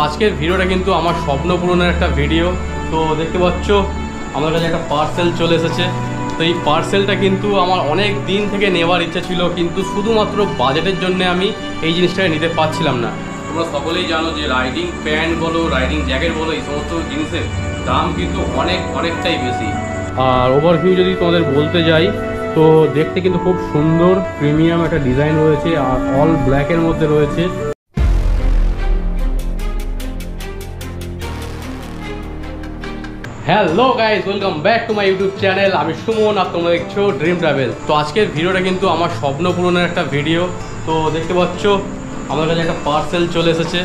আজকের ভিডিওটা কিন্তু আমার স্বপ্ন পূরণের একটা ভিডিও। তো দেখতে পাচ্ছ আমার কাছে একটা পার্সেল চলে এসেছে। তো এই পার্সেলটা কিন্তু আমার অনেক দিন থেকে নেওয়ার ইচ্ছা ছিল, কিন্তু শুধুমাত্র বাজেটের জন্য আমি এই জিনিসটাকে নিতে পারছিলাম না। তোমরা সকলেই জানো যে রাইডিং প্যান্ট বলো, রাইডিং জ্যাকেট বলো, এই সমস্ত জিনিসের দাম কিন্তু অনেকটাই বেশি। আর ওভারভিউ যদি তোমাদের বলতে যাই তো দেখতে কিন্তু খুব সুন্দর প্রিমিয়াম একটা ডিজাইন রয়েছে, আর অল ব্ল্যাকের মধ্যে রয়েছে। Hello guys, welcome back to my YouTube channel. আমি সুমন, আর তোমরা দেখছো ড্রিম ট্রাভেল। তো আজকের ভিডিওটা কিন্তু আমার স্বপ্ন পূরণের একটা ভিডিও। তো দেখতে পাচ্ছ আমার কাছে একটা পার্সেল চলে এসেছে।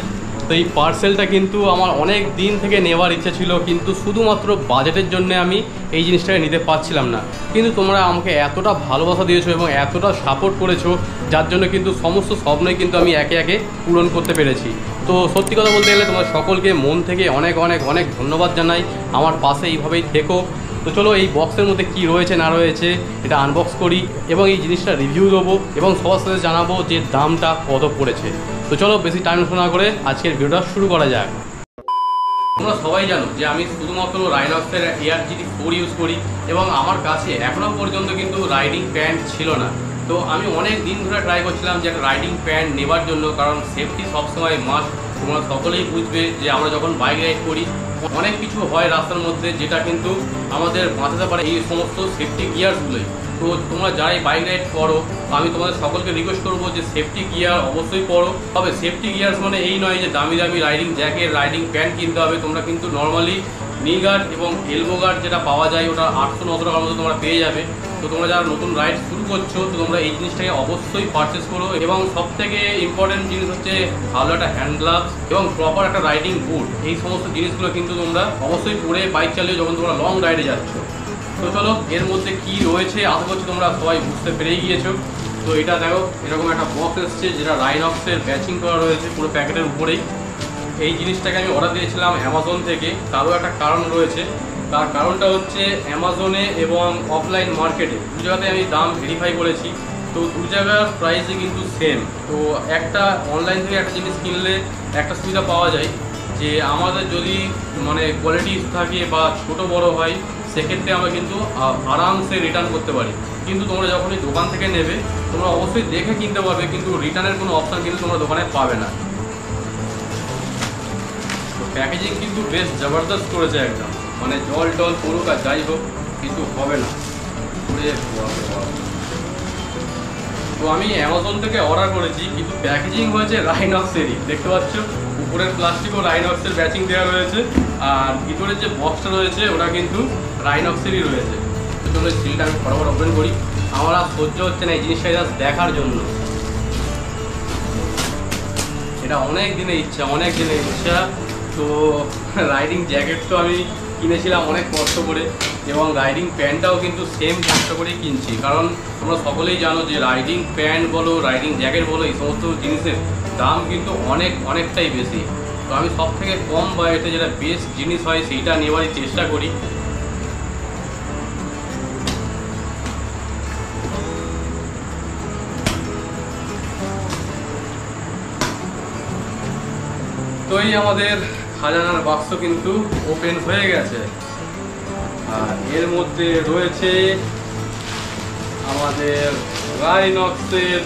তো এই পার্সেলটা কিন্তু আমার অনেক দিন থেকে নেওয়ার ইচ্ছা ছিল, কিন্তু শুধুমাত্র বাজেটের জন্য আমি এই জিনিসটাকে নিতে পারছিলাম না। কিন্তু তোমরা আমাকে এতটা ভালোবাসা দিয়েছো এবং এতটা সাপোর্ট করেছো, যার জন্য কিন্তু সমস্ত স্বপ্নই কিন্তু আমি একে একে পূরণ করতে পেরেছি। তো সত্যি কথা বলতে গেলে তোমরা সকলকে মন থেকে অনেক ধন্যবাদ জানাই। আমার পাশে এইভাবেই থেকো। তো চলো এই বক্সের মধ্যে কি রয়েছে না রয়েছে এটা আনবক্স করি এবং এই জিনিসটা রিভিউ দেবো এবং সবার সাথে জানাবো যে দামটা কত পড়েছে। তো চলো বেশি টাইম না করে আজকের ভিডিওটা শুরু করা যাক। তোমরা সবাই জানো যে আমি শুধুমাত্র রাইনক্সের ARGT4 ইউজ করি এবং আমার কাছে এখনও পর্যন্ত কিন্তু রাইডিং প্যান্ট ছিল না। তো আমি অনেক দিন ধরে ট্রাই করছিলাম যে একটা রাইডিং প্যান্ট নেবার জন্য, কারণ সেফটি সবসময় মাস্ট। তোমরা সকলেই বুঝবে যে আমরা যখন বাইক রাইড করি অনেক কিছু হয় রাস্তার মধ্যে, যেটা কিন্তু আমাদের বাঁচাতে পারে এই সমস্ত সেফটি গিয়ারসগুলোই। তো তোমরা যারাই বাইক রাইড করো আমি তোমাদের সকলকে রিকোয়েস্ট করবো যে সেফটি গিয়ার অবশ্যই পরো। তবে সেফটি গিয়ার্স মানে এই নয় যে দামি রাইডিং জ্যাকেট, রাইডিং প্যান্ট কিনতে হবে। তোমরা কিন্তু নর্মালি নি গার্ড এবং এলবো গার্ড যেটা পাওয়া যায় ওটা 800-900 টাকার মধ্যে তোমরা পেয়ে যাবে। তো তোমরা যারা নতুন রাইড শুরু করছো তো তোমরা এই জিনিসটাকে অবশ্যই পারচেস করো। এবং সবথেকে ইম্পর্টেন্ট জিনিস হচ্ছে ভালো একটা হ্যান্ড গ্লাভস এবং প্রপার একটা রাইডিং বুট। এই সমস্ত জিনিসগুলো কিন্তু তোমরা অবশ্যই পরে বাইক চালিয়ে যখন তোমরা লং রাইডে যাচ্ছ। তো চলো এর মধ্যে কি রয়েছে আশা করছি তোমরা সবাই বুঝতে পেরেই গিয়েছো। তো এটা দেখো এরকম একটা বক্স এসছে, যেটা রাইনক্সের ব্যাচিং করা রয়েছে পুরো প্যাকেটের উপরেই। এই জিনিসটাকে আমি অর্ডার দিয়েছিলাম অ্যামাজন থেকে। তারও একটা কারণ রয়েছে, তার কারণটা হচ্ছে অ্যামাজনে এবং অফলাইন মার্কেটে দু জায়গাতে আমি দাম ভেরিফাই করেছি। তো দু জায়গার প্রাইসে কিন্তু সেম। তো একটা অনলাইন থেকে একটা জিনিস কিনলে একটা সুবিধা পাওয়া যায় যে আমাদের যদি মানে কোয়ালিটি থাকে বা ছোট বড় হয় সেক্ষেত্রে আমরা কিন্তু আরামসে রিটার্ন করতে পারি। কিন্তু তোমরা যখনই দোকান থেকে নেবে তোমরা অবশ্যই দেখে কিনতে পারবে, কিন্তু রিটার্নের কোনো অপশান কিন্তু তোমরা দোকানে পাবে না। তো প্যাকেজিং কিন্তু বেশ জবরদস্ত করেছে একদম, মানে জল টল পড়ুক আর যাই হোক কিন্তু হবে না। তো আমি অ্যামাজন থেকে অর্ডার করেছি, কিন্তু প্যাকেজিং হয়েছে রাইনক্সেরই। দেখতে পাচ্ছ উপরের প্লাস্টিকও রাইনক্সের ব্যাচিং দেওয়া রয়েছে, আর ভিতরের যে বক্সটা রয়েছে ওটা কিন্তু রাইনক্সেরই রয়েছে। তো চলো সিলটা আমি ফটাফট ওপেন করি। আমার আর সহ্য হচ্ছে না এই জিনিসটা জাস্ট দেখার জন্য। এটা অনেক দিনের ইচ্ছা। তো রাইডিং জ্যাকেট তো আমি কিনেছিলাম অনেক কষ্ট করে, এবং রাইডিং প্যান্টটাও কিন্তু সেম কষ্ট করেই কিনছি, কারণ তোমরা সকলেই জানো যে রাইডিং প্যান্ট বলো, রাইডিং জ্যাকেট বলো, এই সমস্ত জিনিসের দাম কিন্তু অনেকটাই বেশি। তো আমি সব থেকে কম বাজেটে যেটা বেস্ট জিনিস হয় সেইটা নেওয়ারই চেষ্টা করি। তো এই আমাদের খাজানার বাক্স কিন্তু ওপেন হয়ে গেছে, আর এর মধ্যে রয়েছে আমাদের রাইনক্সের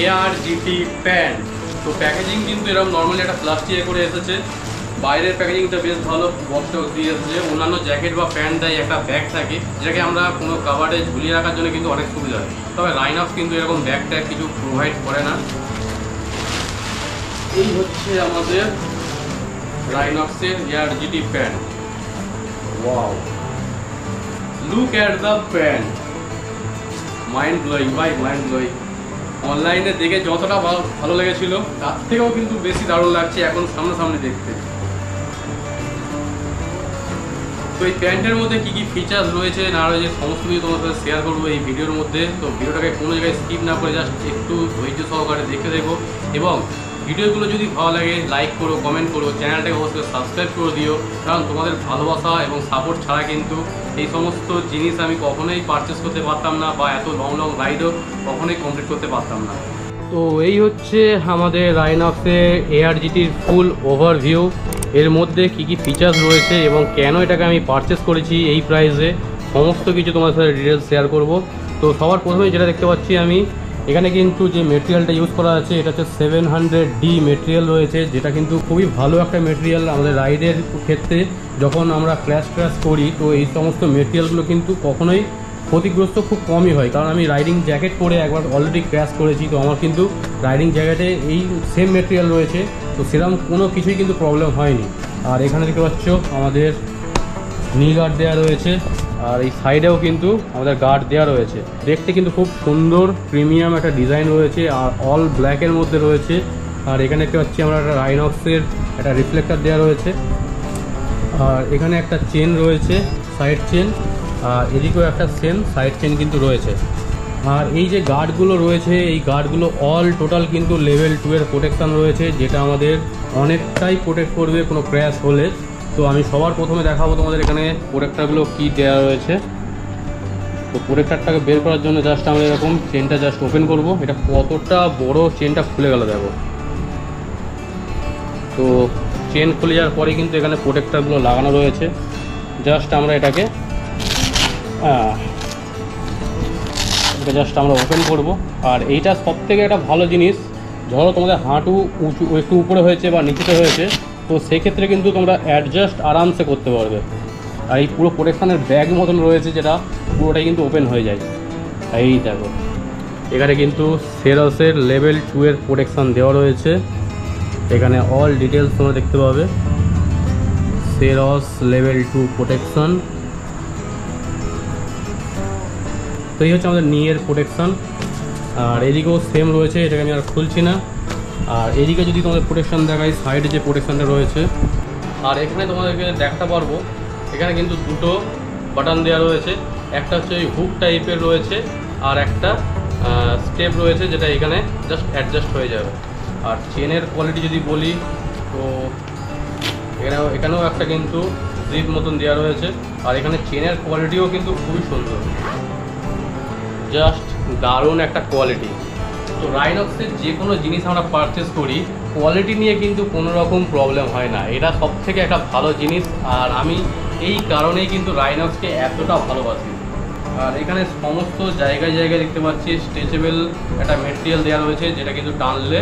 ARGT প্যান্ট। তো প্যাকেজিং কিন্তু এরকম নর্মালি একটা প্লাস্টিকে করে এসেছে। বাইরের প্যাকেজিংটা বেশ ভালো, বক্স দিয়ে এসেছে। অন্যান্য জ্যাকেট বা প্যান্ট দেয় একটা ব্যাগ থাকে, যেটাকে আমরা কোনো কাভারে ঝুলিয়ে রাখার জন্য কিন্তু অনেক সুবিধা হয়। তবে রাইনক্স কিন্তু এরকম ব্যাগ ট্যাগ কিছু প্রোভাইড করে না। এই হচ্ছে আমাদের রাইনক্সের ARGT pant. Wow, look at the pant, mind blowing ভাই, মাইন্ড ব্লোয়িং। অনলাইনে দেখে যতটা ভালো লেগেছিল তার থেকেও কিন্তু বেশি দারুণ লাগছে এখন সামনাসামনি দেখতে। তো এই প্যান্টের মধ্যে কী কী ফিচার্স রয়েছে না রয়েছে সমস্ত কিছু তোমার সাথে শেয়ার করবো এই ভিডিওর মধ্যে। তো ভিডিওটাকে কোনো জায়গায় স্কিপ না করে জাস্ট একটু ধৈর্য সহকারে দেখে দেখো, এবং ভিডিওগুলো যদি ভালো লাগে লাইক করো, কমেন্ট করো, চ্যানেলটাকে অবশ্যই সাবস্ক্রাইব করে দিও, কারণ তোমাদের ভালোবাসা এবং সাপোর্ট ছাড়া কিন্তু এই সমস্ত জিনিস আমি কখনোই পারচেস করতে পারতাম না, বা এত লং রাইডও কখনোই কমপ্লিট করতে পারতাম না। তো এই হচ্ছে আমাদের রাইনক্সের এআরজিটির ফুল ওভারভিউ। এর মধ্যে কি কি ফিচার্স রয়েছে এবং কেন এটাকে আমি পারচেস করেছি এই প্রাইসে, সমস্ত কিছু তোমার সাথে ডিটেলস শেয়ার করব। তো সবার প্রথমে যেটা দেখতে পাচ্ছি আমি এখানে কিন্তু যে মেটেরিয়ালটা ইউজ করা আছে এটা হচ্ছে 700D মেটেরিয়াল রয়েছে, যেটা কিন্তু খুবই ভালো একটা মেটেরিয়াল আমাদের রাইডের ক্ষেত্রে। যখন আমরা ক্র্যাশ করি তো এই সমস্ত মেটেরিয়ালগুলো কিন্তু কখনোই ক্ষতিগ্রস্ত খুব কমই হয়, কারণ আমি রাইডিং জ্যাকেট পরে একবার অলরেডি ক্র্যাশ করেছি। তো আমার কিন্তু রাইডিং জ্যাকেটে এই সেম মেটেরিয়াল রয়েছে, তো সেরকম কোনো কিছুই কিন্তু প্রবলেম হয়নি। আর এখানে দেখতে পাচ্ছ আমাদের নি গার্ড দেওয়া রয়েছে, আর এই সাইডেও কিন্তু আমাদের গার্ড দেওয়া রয়েছে। দেখতে কিন্তু খুব সুন্দর প্রিমিয়াম একটা ডিজাইন রয়েছে, আর অল ব্ল্যাকের মধ্যে রয়েছে। আর এখানে দেখতে পাচ্ছি আমরা একটা রাইনক্সের একটা রিফ্লেক্টর দেওয়া রয়েছে, আর এখানে একটা চেন রয়েছে সাইড চেন, আর এদিকেও একটা সেম সাইড চেন কিন্তু রয়েছে। আর এই যে গার্ডগুলো রয়েছে এই গার্ডগুলো অল টোটাল কিন্তু লেভেল 2 এর প্রোটেকশান রয়েছে, যেটা আমাদের অনেকটাই প্রোটেক্ট করবে কোনো ক্র্যাশ হলে। তো আমি সবার প্রথমে দেখাবো তোমাদের এখানে প্রোটেক্টরগুলো কী দেওয়া রয়েছে। তো প্রোটেক্টরটাকে বের করার জন্য জাস্ট আমরা এরকম চেনটা জাস্ট ওপেন করব। এটা কতটা বড় চেনটা খুলে গেল দেখো। তো চেন খুলে যাওয়ার পরে কিন্তু এখানে প্রোটেক্টরগুলো লাগানো রয়েছে। জাস্ট আমরা এটাকে জাস্ট আমরা ওপেন করব। আর এইটা সবথেকে একটা ভালো জিনিস, ধরো তোমাদের হাঁটু উঁচু একটু উপরে হয়েছে বা নিচেতে হয়েছে, তো সেক্ষেত্রে কিন্তু তোমরা অ্যাডজাস্ট আরামসে করতে পারবে। আর এই পুরো প্রোটেকশানের ব্যাগ মতন রয়েছে, যেটা পুরোটাই কিন্তু ওপেন হয়ে যায়। এই দেখো এখানে কিন্তু সেরসের লেভেল 2 এর প্রোটেকশান দেওয়া রয়েছে। এখানে অল ডিটেলস তোমরা দেখতে পাবে, সেরস লেভেল 2 প্রোটেকশান। তো এই হচ্ছে আমাদের নিয়ের প্রোটেকশান। আর এদিকেও সেম রয়েছে, এটাকে আমি আর খুলছি না। আর এদিকে যদি তোমাদের প্রোটেকশান দেখাই, সাইডে যে প্রোটেকশানটা রয়েছে, আর এখানে তোমাদেরকে দেখাতে পারবো এখানে কিন্তু দুটো বাটন দেওয়া রয়েছে। একটা হচ্ছে ওই হুক টাইপের রয়েছে, আর একটা স্টেপ রয়েছে যেটা এখানে জাস্ট অ্যাডজাস্ট হয়ে যাবে। আর চেনের কোয়ালিটি যদি বলি তো এখানেও একটা কিন্তু জিপ মতন দেওয়া রয়েছে। আর এখানে চেনের কোয়ালিটিও কিন্তু খুবই সুন্দর, জাস্ট দারুণ একটা কোয়ালিটি। তো রাইনক্সের যে কোনো জিনিস আমরা পারচেস করি কোয়ালিটি নিয়ে কিন্তু কোনো রকম প্রবলেম হয় না, এটা সব থেকে একটা ভালো জিনিস। আর আমি এই কারণেই কিন্তু রাইনক্সকে এতটা ভালোবাসি। আর এখানে সমস্ত জায়গায় জায়গায় দেখতে পাচ্ছি স্ট্রেচেবল একটা মেটেরিয়াল দেওয়া রয়েছে, যেটা কিন্তু টানলে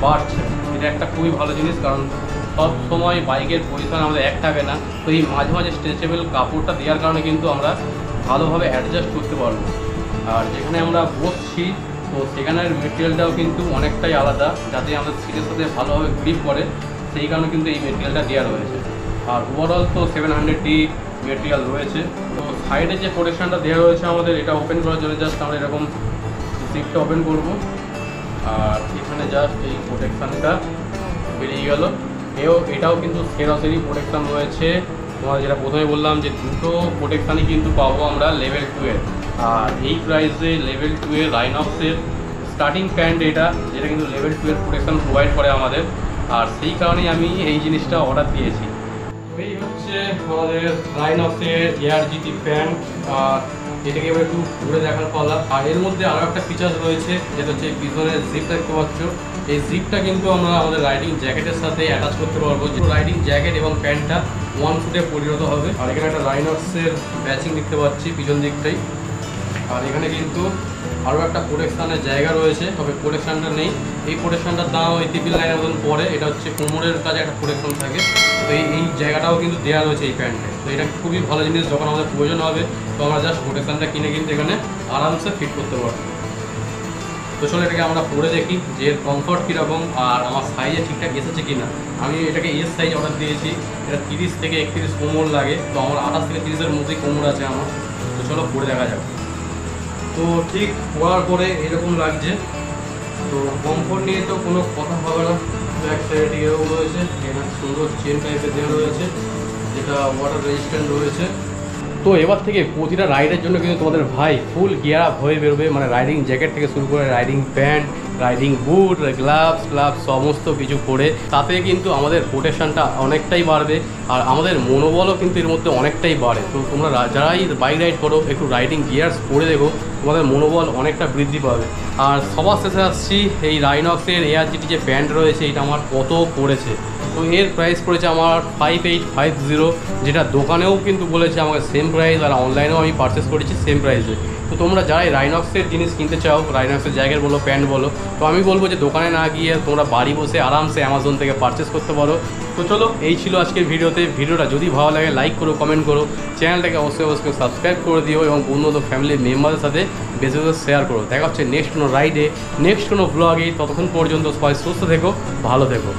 বাড়ছে। এটা একটা খুবই ভালো জিনিস, কারণ সব সময় বাইকের পজিশন আমাদের এক থাকে না। তো এই মাঝে মাঝে স্ট্রেচেবল কাপড়টা দেওয়ার কারণে কিন্তু আমরা ভালোভাবে অ্যাডজাস্ট করতে পারবো। আর যেখানে আমরা বসছি তো সেখানের মেটেরিয়ালটাও কিন্তু অনেকটাই আলাদা, যাতে আমাদের সিটের সাথে ভালোভাবে গ্রিপ করে, সেই কারণে কিন্তু এই মেটেরিয়ালটা দেওয়া রয়েছে। আর ওভারঅল তো 700D মেটেরিয়াল রয়েছে। তো সাইডে যে প্রোটেকশানটা দেওয়া রয়েছে আমাদের, এটা ওপেন করার জন্য জাস্ট আমরা এরকম সিটটা ওপেন করব। আর এখানে জাস্ট এই প্রোটেকশানটা বেরিয়ে গেল। এটাও কিন্তু সেরসেরই প্রোটেকশান রয়েছে। তোমার যেটা প্রথমে বললাম যে দুটো প্রোটেকশানই কিন্তু পাবো আমরা লেভেল 2 এর। আর এই প্রাইসে লেভেল 2 এর রাইনক্সের স্টার্টিং প্যান্ট এটা, যেটা কিন্তু লেভেল 2 এর প্রোটেকশান প্রোভাইড করে আমাদের। আর সেই কারণেই আমি এই জিনিসটা অর্ডার দিয়েছি। এই হচ্ছে আমাদের রাইনক্সের এআরজিটি প্যান্ট। আর এটাকে এবার একটু ঘুরে দেখার পালা। আর এর মধ্যে আরও একটা ফিচার্স রয়েছে, যেটা হচ্ছে পিছনের জিপটা দেখতে পাচ্ছ। এই জিপটা কিন্তু আমরা আমাদের রাইডিং জ্যাকেটের সাথে অ্যাটাচ করতে পারবো। রাইডিং জ্যাকেট এবং প্যান্টটা ওয়ান ফুটে পরিণত হবে। আর এখানে একটা রাইনক্সের ম্যাচিং দেখতে পাচ্ছি পিছন দিকটাই। আর এখানে কিন্তু আরও একটা প্রোটেকশানের জায়গা রয়েছে, তবে প্রোটেকশানটা নেই। এই প্রোটেকশানটার দাম ওই ট্রিপল লাইনের মতন পরে, এটা হচ্ছে কোমরের কাছে একটা প্রোটেকশন থাকে। তো এই জায়গাটাও কিন্তু দেওয়া রয়েছে এই প্যান্টে। তো এটা খুবই ভালো জিনিস, যখন আমাদের প্রয়োজন হবে তো আমরা জাস্ট প্রোটেকশানটা কিনে কিন্তু এখানে আরামসে ফিট করতে পারবো। তো চলো এটাকে আমরা পরে দেখি যে এর কমফর্ট কীরকম আর আমার সাইজে ঠিকঠাক এসেছে কি না। আমি এটাকে এস সাইজ অর্ডার দিয়েছি, এটা 30 থেকে 31 কোমর লাগে। তো আমার 28 থেকে 30-এর মধ্যেই কোমর আছে আমার। তো চলো পরে দেখা যাক। তো ঠিক পরার পরে এরকম লাগছে। তো কমফোর্ট নিয়ে তো কোনো কথা হবে না। ব্যাক সাইডে এরকম রয়েছে, এখানে সুন্দর চেন টাইপের দেওয়া রয়েছে, যেটা ওয়াটার রেজিস্ট্যান্ট রয়েছে। তো এবার থেকে প্রতিটা রাইডের জন্য কিন্তু তোমাদের ভাই ফুল গিয়ার আপ হয়ে বেরোবে, মানে রাইডিং জ্যাকেট থেকে শুরু করে রাইডিং প্যান্ট, রাইডিং বুট, গ্লাভস সমস্ত কিছু পরে। তাতে কিন্তু আমাদের প্রোটেকশানটা অনেকটাই বাড়বে, আর আমাদের মনোবলও কিন্তু এর মধ্যে অনেকটাই বাড়ে। তো তোমরা যারাই বাইক রাইড করো একটু রাইডিং গিয়ার্স পরে দেখো, তোমাদের মনোবল অনেকটা বৃদ্ধি পাবে। আর সবার শেষে আসছি এই রাইনক্সের ARGT যে ব্যান্ড রয়েছে, এটা আমার কত পড়েছে। তো এর প্রাইস পড়েছে আমার 5850, যেটা দোকানেও কিন্তু বলেছে আমাকে সেম প্রাইস, আর অনলাইনেও আমি পারচেস করেছি সেম প্রাইসে। তো তোমরা যারা রাইনক্সের জিনিস কিনতে চাও, রাইনক্সের জ্যাকেট বলো, প্যান্ট বলো, তো আমি বলবো যে দোকানে না গিয়ে তোমরা বাড়ি বসে আরামসে অ্যামাজন থেকে পারচেস করতে পারো। তো চলো, এই ছিল আজকের ভিডিওটা যদি ভালো লাগে লাইক করো, কমেন্ট করো, চ্যানেলটাকে অবশ্যই সাবস্ক্রাইব করে দিও এবং বন্ধু ফ্যামিলির মেম্বারদের সাথে বেশি বেশি শেয়ার করো। দেখা হচ্ছে নেক্সট কোনো রাইডে, নেক্সট কোনো ব্লগে। ততক্ষণ পর্যন্ত সবাই সুস্থ থেকো, ভালো থেকো।